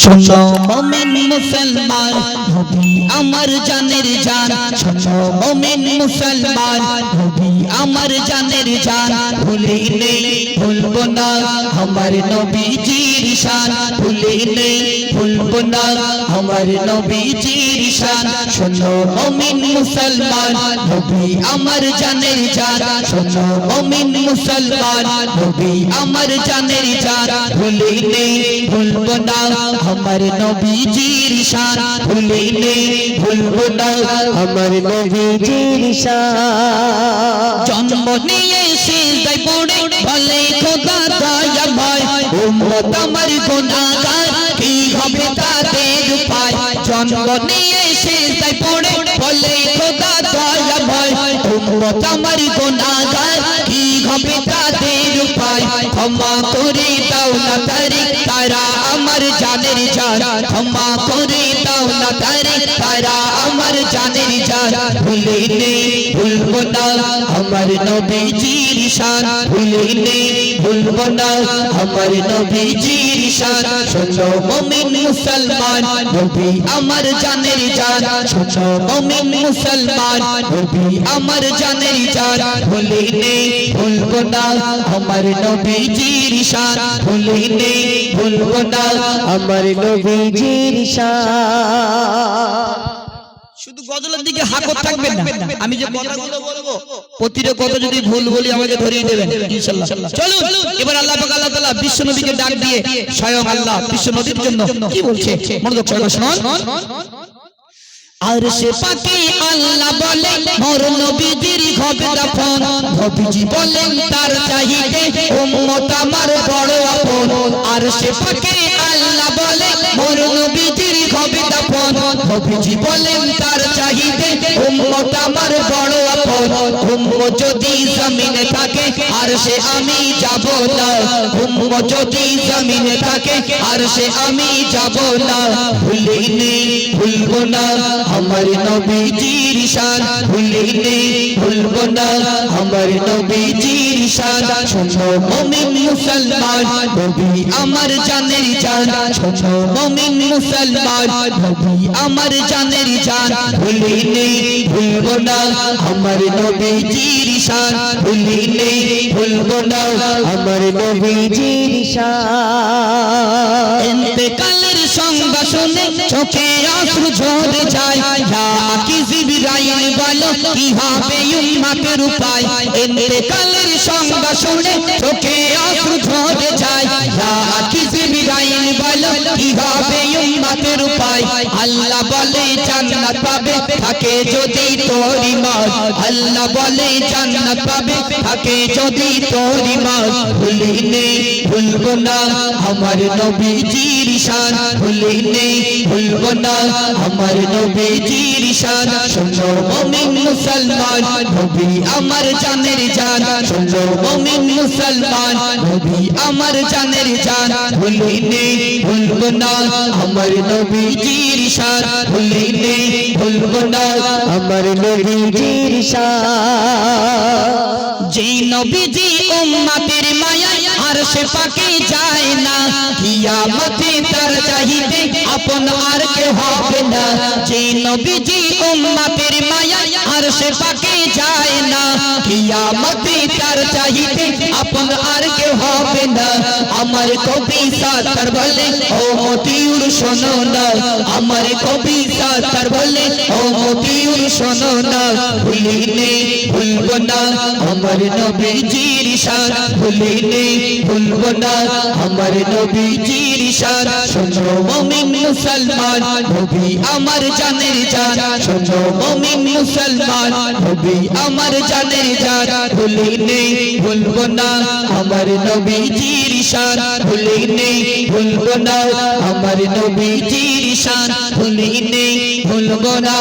শোনো মুমিন মুসলমান নবী আমার জানের জান, শোনো মুমিন মুসলমান নবী আমার জানের জান। ভুলিনি ভুলবো না আমার নবীজির শান, ভুলিনি ভুলবো না আমার নবীজির শান। শোনো মুমিন মুসলমান নবী আমার জানের জান, শোনো মুমিন মুসলমান নবী আমার জানের জান। ভুলিনি ভুলবো না আমার নবীজির শান, ভুলিনি ভুলবো না আমার নবীজির শান। জন্ম নিয়ে সিজদায় পড়ে বলে খোদা দয়াময়, উম্মত আমার গুনাহগার কি হবে তাদের উপায়। জন্ম নিয়ে সিজদায় পড়ে বলে খোদা দয়াময়, উম্মত আমার গুনাহগার কি হবে তাদের উপায়। ক্ষমা করে দাও না তারা আমার জানের জান, ক্ষমা করে দাও না তারা আমার জানের জান। ভুলিনি ভুলবো না আমার নবীজির শান, ভুলিনি ভুলবো না আমার নবীজির শান। শোনো মুমিন মুসলমান নবী আমার জানের জান, শোনো মুমিন মুসলমান নবী আমার জানের জান। ভুলিনি ভুলবো না আমার নবীজির শান, ভুলিনি ভুলবো না আমার নবীজির শান। শুধু গজলের দিকে হাকত থাকবেন না, আমি যে কথাগুলো বলবো প্রতিটা কথা যদি ভুল বলি আমাকে ধরিয়ে দেবেন ইনশাআল্লাহ। চলুন এবার আল্লাহ পাক আল্লাহ তাআলা বিশ্ব নবীকে ডাক দিয়ে স্বয়ং আল্লাহ বিশ্ব নবীর জন্য কি বলছে মনোযোগ সহকারে শুনুন। আরশে পাকে আল্লাহ বলে মোর নবীজির হবে দাফন, নবীজি বলেন তার চাহিদে উম্মত আমার বড় আপন। আরশে পাকে আল্লাহ বলে মোর নবীজির হবে দাফন, নবীজি বলেন তার চাহিদে উম্মত আমার বড় আপন। উম্মত যদি জমিনে থাকে আরশে আমি যাব না, উম্মত যদি জমিনে থাকে আরশে আমি যাব না। ভুলিনি ভুলবো না আমার নবীজির শান, ভুলিনি ভুলবো না আমার নবীজির শান। শোনো মুমিন মুসলমান নবী আমার জানের জান, শোনো মুমিন মুসলমান নবী আমার জানের জান। ভুলিনি ভুলবো না আমার নবীজির শান, ভুলিনি ভুলবো না আমার নবীজির শান। ইন্তেকালের সংবাদ শুনে চোখে অশ্রু ঝরে যায়, ইয়া কি জিবরাইল বলো কি হবে উম্মতের উপায়। ইন্তেকালের সংবাদ শুনে চোখে অশ্রু ঝরে যায়, ইয়া কি জিবরাইল বলো কি হবে উম্মতের উপায়। আল্লাহ বলে জান্নাত পাবে থাকে যদি তোর ঈমান, আল্লাহ বলে জান্নাত পাবে থাকে যদি তোর ঈমান। ভুলিনি ভুলবো না আমার নবীজির শান, ভুলিনি ভুলবো না আমার নবীজির শান। শোনো মুমিন মুসলমান নবী আমার জানের জান, শোনো মুমিন মুসলমান নবী আমার জানের জান। ভুলিনি ভুলবো না আমার নবীজির শান, ভুলিনি ভুলবো না আমার নবীজির শান। যেই নবীজি উম্মতের মায়া আরশে পাকে যায় না, কিয়ামতে তার চাহিদে আপন আর কেউ হবে না। যেই নবীজি উম্মতের মায়া আরশে পাকে যায় না, কিয়ামতে তার চাহিদে আপন আর কেউ হবে না। আমার কবি সাতার বলে ও মতিউর শোনো না, আমার কবি সাতার বলে ও মতিউর শোনো না। ভুলিনি ভুলবো না আমার নবীজির শান, ভুলিনি ভুলবো না আমার নবীজির শান। শোনো মুমিন মুসলমান নবী আমার জানের জান, শোনো মুমিন মুসলমান নবী আমার জানের জান। ভুলিনি ভুলবো না আমার নবীজির শান, ভুলিনি ভুলবো না আমার নবীজির শান, ভুলিনি ভুলবো না।